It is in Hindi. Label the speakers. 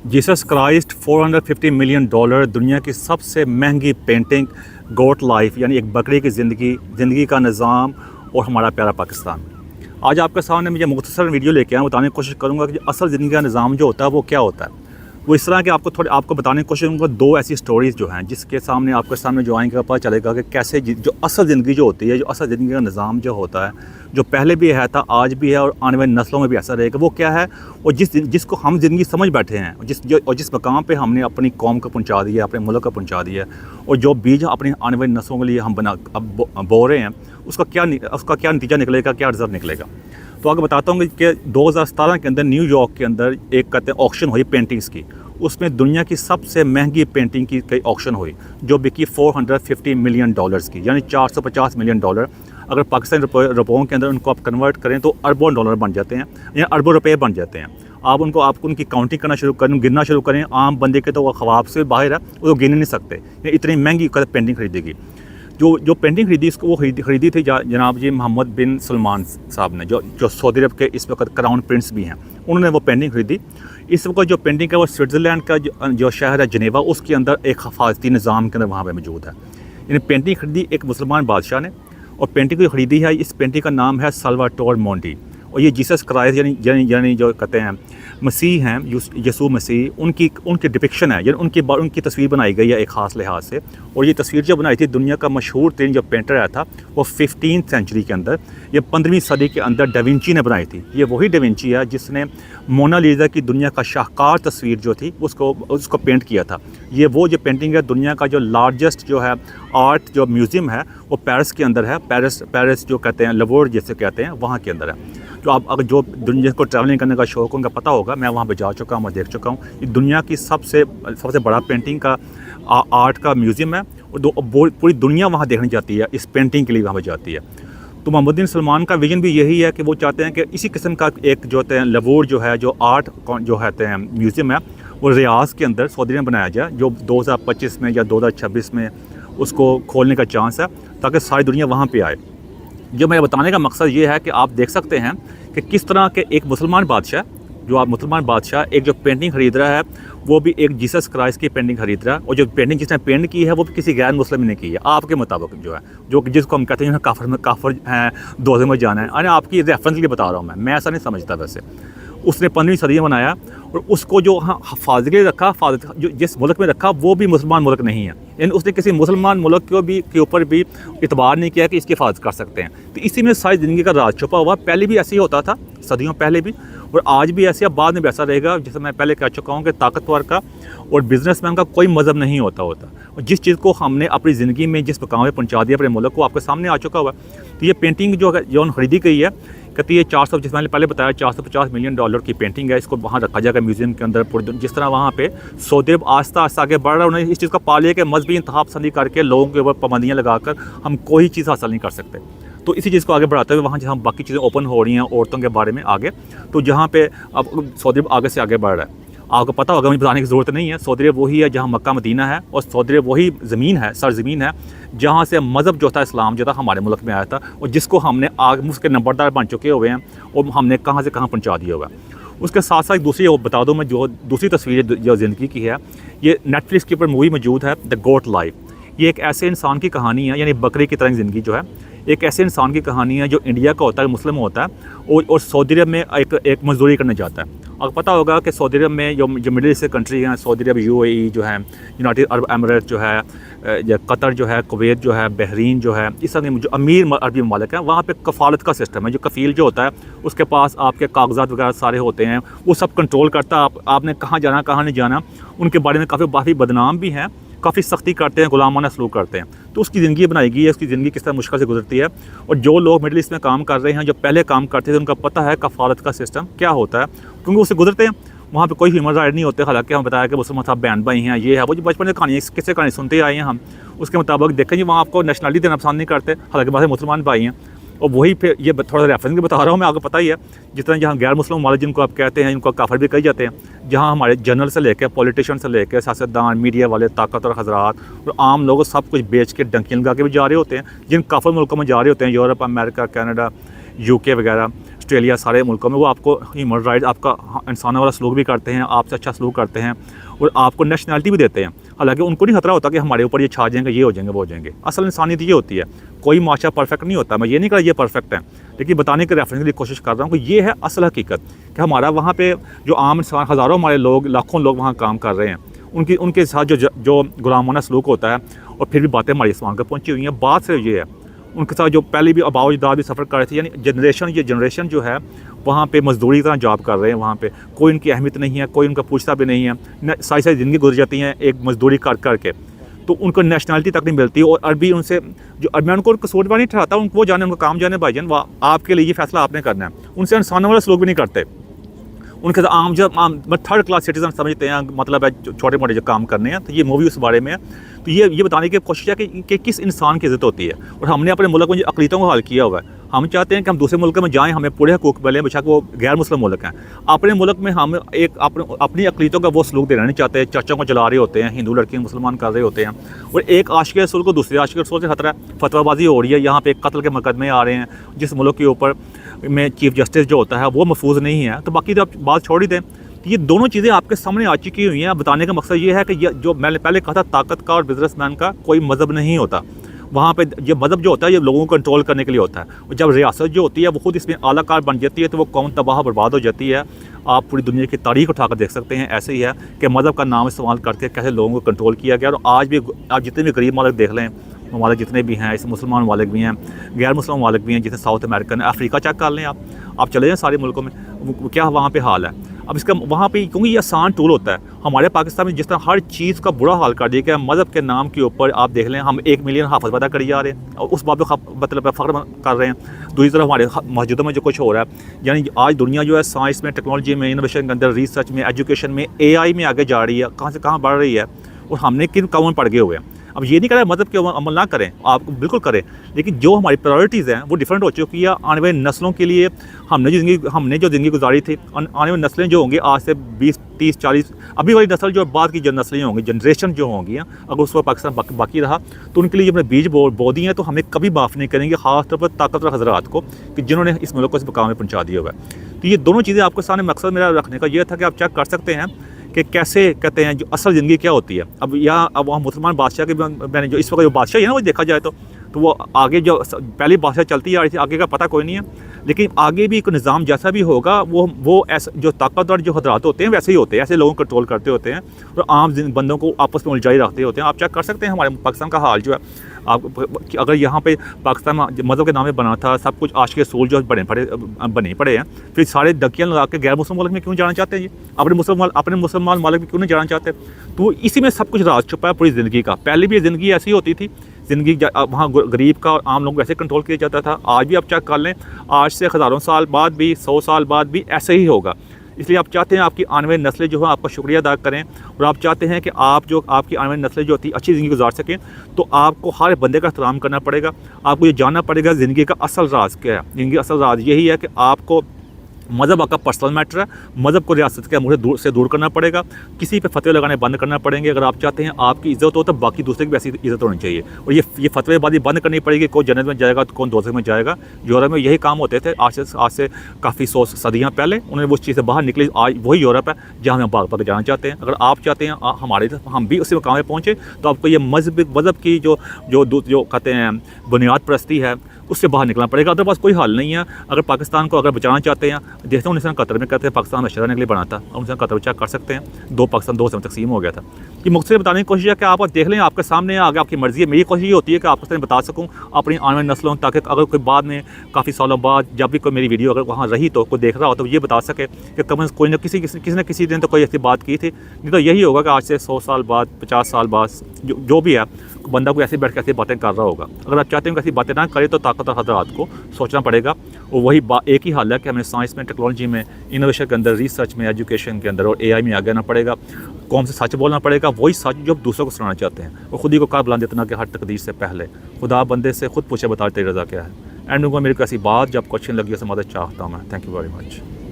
Speaker 1: जीसस क्राइस्ट $450 मिलियन, दुनिया की सबसे महंगी पेंटिंग, गोट लाइफ यानी एक बकरी की ज़िंदगी का निज़ाम और हमारा प्यारा पाकिस्तान। आज आपके सामने मुझे मुख्तसर वीडियो लेके आया, बताने की कोशिश करूँगा कि असल ज़िंदगी का निज़ाम जो होता है वो क्या होता है। वो इस तरह के आपको बताने की कोशिश करूँगा दो ऐसी स्टोरीज़ जो हैं जिसके सामने आपके सामने जो आएंगे पता चलेगा कि कैसे जो असल ज़िंदगी जो होती है, जो असल ज़िंदगी का निज़ाम जो होता है, जो पहले भी है था, आज भी है और आने वाली नस्लों में भी ऐसा रहेगा, वो क्या है। और जिसको हम ज़िंदगी समझ बैठे हैं, जिस मकाम पे हमने अपनी कौम को पहुंचा दिया, अपने मुल्क को पहुंचा दिया, और जो बीज अपनी आने वाली नस्लों के लिए हम बो रहे हैं, उसका क्या नतीजा निकलेगा, क्या रिजल्ट निकलेगा। तो आगे बताता हूँ कि 2017 के अंदर न्यूयॉर्क के अंदर एक कहते हैं ऑक्शन हुई पेंटिंग्स की। उसमें दुनिया की सबसे महंगी पेंटिंग की ऑक्शन हुई जो बिकी $450 मिलियन की, यानी $450 मिलियन। अगर पाकिस्तानी रुपयों के अंदर उनको आप कन्वर्ट करें तो अरबों डॉलर बन जाते हैं या अरबों रुपए बन जाते हैं। आप उनकी काउंटिंग करना शुरू करें, गिनना शुरू करें, आम बंदे के तो वो ख्वाब से बाहर है, वो तो गिन नहीं सकते। इतनी महंगी पेंटिंग खरीदेगी। जो पेंटिंग खरीदी इसको वो खरीदी थी जनाब जी मोहम्मद बिन सलमान साहब ने, जो सऊदी अरब के इस वक्त क्राउन प्रिंस भी हैं, उन्होंने वो पेंटिंग खरीदी। इस वक्त जो पेंटिंग है वो स्विट्ज़रलैंड का जो शहर है जनेवा, उसके अंदर एक हिफाजती निज़ाम के अंदर वहाँ पर मौजूद है। यानी पेंटिंग खरीदी एक मुसलमान बादशाह ने, और पेंटिंग को खरीदी है, इस पेंटिंग का नाम है साल्वाटोर मोंडी। और ये जीसस क्राइस्ट यानी जो कहते हैं मसीह हैं, यसू मसीह, उनकी डिपिक्शन है, यानी उनकी तस्वीर बनाई गई है एक ख़ास लिहाज से। और ये तस्वीर जो बनाई थी, दुनिया का मशहूर तरीन जो पेंटर आया था वो 15वीं सेंचुरी के अंदर, ये 15वीं सदी के अंदर डाविंची ने बनाई थी। ये वही डाविंची है जिसने मोनालिसा की दुनिया का शाहकार तस्वीर जो थी उसको पेंट किया था। ये वो जो पेंटिंग है, दुनिया का जो लार्जेस्ट जो है आर्ट जो म्यूज़ियम है वो पेरिस के अंदर है। पेरिस जो कहते हैं लवोर जैसे कहते हैं, वहाँ के अंदर है। तो आप अगर जो दुनिया को ट्रैवलिंग करने का शौक़ उनका पता होगा, मैं वहाँ पे जा चुका हूँ, मैं देख चुका हूँ। ये दुनिया की सबसे बड़ा पेंटिंग का आर्ट का म्यूज़ियम है, और पूरी दुनिया वहाँ देखने जाती है, इस पेंटिंग के लिए वहाँ पर जाती है। तो मोहम्मद बिन सलमान का विजन भी यही है कि वो चाहते हैं कि इसी किस्म का एक जो होते हैं लवोर जो है, जो आर्ट जो कहते हैं म्यूज़ियम है, वो रियाज़ के अंदर सऊदी में बनाया जाए, जो 2025 में या 2026 में उसको खोलने का चांस है, ताकि सारी दुनिया वहाँ पे आए। जो मेरा बताने का मकसद ये है कि आप देख सकते हैं कि किस तरह के एक मुसलमान बादशाह एक जो पेंटिंग ख़रीद रहा है, वो भी एक जीसस क्राइस्ट की पेंटिंग खरीद रहा है। और जो पेंटिंग जिसने पेंट की है वो भी किसी गैर मुस्लिम ने की है, आपके मुताबिक जो है, जिसको हम कहते हैं काफर हैं, दोज़ख में जाना है। अरे आपकी रेफरेंस के लिए बता रहा हूँ मैं ऐसा नहीं समझता। वैसे उसने 15वीं सदी में बनाया, और उसको जो हिफाजत के लिए रखा, जो जिस मुल्क में रखा वो भी मुसलमान मुल्क नहीं है, यानी उसने किसी मुसलमान मुल्क के ऊपर भी इतबार नहीं किया कि इसकी हिफाजत कर सकते हैं। तो इसी में सारी ज़िंदगी का राज छुपा हुआ। पहले भी ऐसे ही होता था, सदियों पहले भी, और आज भी ऐसे, अब बाद में भी ऐसा रहेगा। जैसे मैं पहले कह चुका हूँ कि ताकतवर का और बिजनेसमैन का कोई मज़हब नहीं होता। और जिस चीज़ को हमने अपनी ज़िंदगी में जिस मकाम में पहुँचा दिया अपने मुल्क को, आपके सामने आ चुका हुआ। तो ये पेंटिंग जो खरीदी गई है, कहती है 400, जिस मैंने पहले बताया, $450 मिलियन की पेंटिंग है। इसको वहाँ रखा जाएगा म्यूज़ियम के अंदर। जिस तरह वहाँ पे सऊदी अरब आस्ता आगे बढ़ रहा है, उन्होंने इस चीज़ का पा लिया कि मजहबी इंतहा पसंदी करके लोगों के ऊपर पाबंदियाँ लगाकर हम कोई चीज़ हासिल नहीं कर सकते। तो इसी चीज़ को आगे बढ़ाते हुए वहाँ जहाँ बाकी चीज़ें ओपन हो रही हैं औरतों के बारे में आगे, तो जहाँ पे अब सऊदी अरब आगे से आगे बढ़ रहा है। आपको पता होगा, मुझे बताने की ज़रूरत नहीं है, सऊदी अरब वही है जहाँ मक्का मदीना है, और सऊदी अरब वही ज़मीन है, सरज़मीन है, जहाँ से मज़हब जो था, इस्लाम जो था, हमारे मुल्क में आया था, और जिसको हमने उसके नंबरदार बन चुके हुए हैं, और हमने कहाँ से कहाँ पहुँचा दिया हुआ। उसके साथ साथ दूसरी बता दूँ मैं, जो दूसरी तस्वीर जो ज़िंदगी की है, ये नेटफ्लिक्स के ऊपर मूवी मौजूद है, द गोट लाइफ। ये एक ऐसे इंसान की कहानी है, यानी बकरी की तरह ज़िंदगी जो है, एक ऐसे इंसान की कहानी है जो इंडिया का होता है, मुस्लिम होता है, और सऊदी अरब में एक मजदूरी करने जाता है। आपको पता होगा कि सऊदी अरब में जो मिडिल ईस्ट कंट्री हैं, सऊदी अरब, UAE जो है, यूनाइटेड अरब एमिरेट जो है, या कतर जो है, कुवैत जो है, बहरीन जो है, इस तरह के जो अमीर अरबी ममालिक हैं, वहाँ पे कफ़ालत का सिस्टम है। जो कफ़ील जो होता है, उसके पास आपके कागजात वगैरह सारे होते हैं, वो सब कंट्रोल करता है आपने कहाँ जाना, कहाँ नहीं जाना। उनके बारे में काफ़ी बदनाम भी हैं, काफ़ी सख्ती करते हैं, गुलामाना सलूक करते हैं। तो उसकी ज़िंदगी बनाई गई है, उसकी ज़िंदगी किस तरह मुश्किल से गुजरती है। और जो लोग मिडिल ईस्ट में काम कर रहे हैं, जो पहले काम करते थे, उनका पता है कफ़ालत का सिस्टम क्या होता है, क्योंकि उससे गुजरते हैं। वहाँ पे कोई ह्यूमन राइट नहीं होते। हालांकि हम बताया कि मुसलमान साहब बहन भाई हैं, ये है वो, जो बचपन में कहानी किससे कहानी सुनते आए हैं हम, उसके मुताबिक देखें जी वहाँ आपको नेशनलिटी देना पसंद नहीं करते, हालांकि वहाँ मुसलमान भाई हैं। और वही फिर ये थोड़ा सा रेफरेंस भी बता रहा हूँ मैं, आपको पता ही है, जितना जहाँ गैर मुस्लिम ममालिक जिनको आप कहते हैं, इनको काफिर भी कहे जाते हैं, जहाँ हमारे जनरल से लेकर पॉलिटिशियन से लेकर सियासतदान, मीडिया वाले, ताकतवर हजरात और आम लोग सब कुछ बेच के डंकियाँ लगा के भी जा रहे होते हैं, जिन काफिर मुल्कों में जा रहे होते हैं, यूरोप, अमेरिका, कनाडा, UK वगैरह, ऑस्ट्रेलिया, सारे मुल्कों में वो आपको ह्यूमन राइट्स, आपका इंसानों वाला सलूक भी करते हैं, आपसे अच्छा सलूक करते हैं और आपको नेशनैलिटी भी देते हैं। हालांकि उनको नहीं खतरा होता कि हमारे ऊपर ये छा जाएंगे, ये हो जाएंगे, वो हो जाएंगे। असल इंसानियत ये होती है, कोई माशा परफेक्ट नहीं होता। मैं ये नहीं कह रहा ये परफेक्ट है, लेकिन बताने के रेफरेंस के लिए कोशिश कर रहा हूँ कि ये है असल हकीकत कि हमारा वहाँ पे जो आम इंसान, हज़ारों हमारे लोग, लाखों लोग वहाँ काम कर रहे हैं, उनके साथ जो गुलामाना सलूक होता है, और फिर भी बातें हमारी आसमान तक पहुँची हुई हैं। बात सिर्फ ये है, उनके साथ जो पहले भी आबाओ अजदाद भी सफ़र कर रहे थे, यानी जनरेशन जो है वहाँ पे मजदूरी की तरह जॉब कर रहे हैं। वहाँ पे कोई उनकी अहमियत नहीं है, कोई उनका पूछता भी नहीं है। सारी ज़िंदगी गुजर जाती हैं एक मजदूरी कर करके, तो उनको नेशनलिटी तक नहीं मिलती। और अरबी उनसे जो मैं उनको कसूरवार नहीं ठहराता, उनको वो जाने, उनका काम जाने भाईजान, आपके लिए ये फैसला आपने करना है। उनसे इंसानों वाला सलूक भी नहीं करते। उनके साथ आम थर्ड क्लास सिटीजन समझते हैं, मतलब है छोटे मोटे जो काम करने हैं। तो ये मूवी उस बारे में है। तो ये बताने की कोशिश है कि किस इंसान की इज़्ज़त होती है। और हमने अपने मुल्क में जो अक़लीतों को हल किया हुआ है, हम चाहते हैं कि हम दूसरे मुल्क में जाएं, हमें पूरे हकूक़ मिलें, बेशक वो गैर मुस्लिम मुल्क हैं। अपने मुल्क में हम एक अपनी अक़लीतों का वो सलूक देना नहीं चाहते। चर्चों को चला रहे होते हैं, हिंदू लड़कियां मुसलमान कर रहे होते हैं, और एक आशिक रसूल को दूसरे आशिक रसूल से खतरा है। फतवाबाजी हो रही है, यहाँ पे कत्ल के मुकदमे आ रहे हैं, जिस मुल्क के ऊपर में चीफ जस्टिस जो होता है वो महफूज नहीं है। तो बाकी तो आप बात छोड़ ही दें। ये दोनों चीज़ें आपके सामने आ चुकी हुई हैं। बताने का मकसद ये है कि ये जो मैंने पहले कहा था, ताकत का और बिजनेसमैन का कोई मज़हब नहीं होता। वहाँ पे ये मज़हब जो होता है ये लोगों को कंट्रोल करने के लिए होता है। और जब रियासत जो होती है वो खुद इसमें आलाकार बन जाती है, तो वो कौम तबाह बर्बाद हो जाती है। आप पूरी दुनिया की तारीख उठाकर देख सकते हैं। ऐसे ही है कि मज़हब का नाम इस्तेमाल करके कैसे लोगों को कंट्रोल किया गया। और आज भी आप जितने भी गरीब मालिक देख लें, ममालिक जितने भी हैं, इस मुसलमान मालिक भी हैं, गैर मुसलमान मालिक भी हैं, जैसे साउथ अमेरिकन, अफ्रीका चेक कर लें आप चले जाएँ सारे मुल्कों में, क्या वहाँ पे हाल है। अब इसका वहाँ पे, क्योंकि ये आसान टूल होता है। हमारे पाकिस्तान में जिस तरह हर चीज़ का बुरा हाल कर दिया गया मज़हब के नाम के ऊपर, आप देख लें, हम 1 मिलियन हाफ़िज़ पैदा करी जा रहे हैं और उस बात पर मतलब फ़ख्र कर रहे हैं। दूसरी तरफ हमारे मस्जिदों में जो कुछ हो रहा है, यानी आज दुनिया जो है साइंस में, टेक्नोलॉजी में, इनोवेशन के अंदर, रिसर्च में, एजुकेशन में, AI में आगे जा रही है, कहाँ से कहाँ बढ़ रही है, और हमने किन कामों में पड़ गए हुए हैं। अब ये नहीं कह रहा मज़हब के अमल ना करें, आप बिल्कुल करें, लेकिन जो हमारी प्रायोरिटीज़ हैं वो डिफरेंट हो चुकी है। आने वाली नस्लों के लिए हमने जो ज़िंदगी गुजारी थी, आने वाली नस्लें जो होंगी आज से 20, 30, 40, अभी वाली नस्ल जो बाद की जो नस्लें होंगी, जनरेशन जो होंगी, अगर उस पर पाकिस्तान बाकी रहा तो उनके लिए अपने बीज बो दिए हैं, तो हमें कभी माफ़ नहीं करेंगे, ख़ासतौर पर ताकतवर हज़रात को, कि जिन्होंने इस मुल्क को इस मुकाम में पहुँचा दिया हुआ है। तो ये दोनों चीज़ें आपके सामने मकसद मेरा रखने का ये था कि आप चेक कर सकते हैं कि कैसे कहते हैं जो असल ज़िंदगी क्या होती है। अब वहाँ मुसलमान बादशाह के मैंने जो इस वक्त जो बादशाह है ना, वो देखा जाए तो वो आगे जो पहली बादशाह चलती आ रही थी, आगे का पता कोई नहीं है, लेकिन आगे भी एक निज़ाम जैसा भी होगा वो ऐसा जो ताकतवर जो हज़रात होते हैं वैसे ही होते हैं, ऐसे लोगों को कंट्रोल करते होते हैं और आम बंदों को आपस में उलझाई रखते होते हैं। आप चेक कर सकते हैं हमारे पाकिस्तान का हाल जो है। आप अगर यहाँ पे पाकिस्तान मज़हब के नाम पे बना था, सब कुछ आशिक रसूल जो बने पड़े हैं, फिर सारे डकियाँ लगा के गैर मुस्लिम मुल्क में क्यों जाना चाहते हैं जी? अपने मुसलमान मालिक में क्यों नहीं जाना चाहते? तो इसी में सब कुछ राज छुपा है पूरी ज़िंदगी का। पहले भी ये ज़िंदगी ऐसी होती थी, ज़िंदगी वहाँ गरीब का और आम लोगों को ऐसे कंट्रोल किया जाता था। आज भी आप चेक कर लें, आज से हज़ारों साल बाद भी, 100 साल बाद भी ऐसे ही होगा। इसलिए आप चाहते हैं आपकी आने वाली नस्लें जो है आपका शुक्रिया अदा करें, और आप चाहते हैं कि आपकी आने वाली नस्लें जो होती अच्छी ज़िंदगी गुजार सकें, तो आपको हर बंदे का एहतराम करना पड़ेगा। आपको ये जानना पड़ेगा ज़िंदगी का असल राज क्या है। ज़िंदगी का असल राज यही है कि आपको मज़हब आपका पर्सनल मैटर है, मज़हब को रियासत के मुँह से दूर करना पड़ेगा, किसी पे फतवे लगाने बंद करना पड़ेंगे। अगर आप चाहते हैं आपकी इज़्ज़त हो तो बाकी दूसरे की भी ऐसी इज़्ज़त होनी चाहिए। और ये फतवेबाजी बंद करनी पड़ेगी। कौन जन्नत में जाएगा तो कौन दोज़ख में जाएगा। यूरोप में यही काम होते थे आज से काफ़ी 100 सदियाँ पहले, उन्होंने उस चीज़ से बाहर निकले। आज वही यूरोप है जहाँ हम भाग जाना चाहते हैं। अगर आप चाहते हैं हम भी उसी मकाम में पहुँचे, तो आपको ये मज़हब की जो कहते हैं बुनियाद परस्ती है, उससे बाहर निकलना पड़ेगा। अदर पास कोई हल नहीं है। अगर पाकिस्तान को अगर बचाना चाहते हैं, देखते हैं उन्हें कतर में कहते हैं पाकिस्तान हमेशा रहने के लिए बना था, और उनसे कतर चेक कर सकते हैं। 2 पाकिस्तान 2 से तकसीम हो गया था। कि मुख्तलिफ बताने की कोशिश है कि आप देख लें, आपके सामने आगे आपकी मर्ज़ी है। मेरी कोशिश ये होती है कि आपको सामने बता सकूँ अपनी आने वाली नस्लों, ताकि अगर कोई बाद में काफ़ी सालों बाद जब भी कोई मेरी वीडियो अगर वहाँ रही तो कोई देख रहा हो तो ये बता सके कि कम कोई न किसी दिन तो कोई ऐसी बात की थी। नहीं तो यही होगा कि आज से 100 साल बाद, 50 साल बाद जो भी है, बंदा को ऐसे बैठ के ऐसी बातें कर रहा होगा। अगर आप चाहते हैं कि ऐसी बातें ना करें तो ताकतवर हज़रात को सोचना पड़ेगा। और वही एक ही हल है कि हमें साइंस में, टेक्नोलॉजी में, इनोवेशन के अंदर, रिसर्च में, एजुकेशन के अंदर और AI में आगे आना पड़ेगा। कौम से सच बोलना पड़ेगा, वही सच जो दूसरों को सुनाना चाहते हैं। और खुद ही को कार बुलंद इतना कि हर तकदीर से पहले खुदा बंदे से खुद पूछे बता तेरी रज़ा क्या है। एंड में मेरे को ऐसी बात जब क्वेश्चन लगी उसे मदद चाहता हूँ मैं। Thank you very much.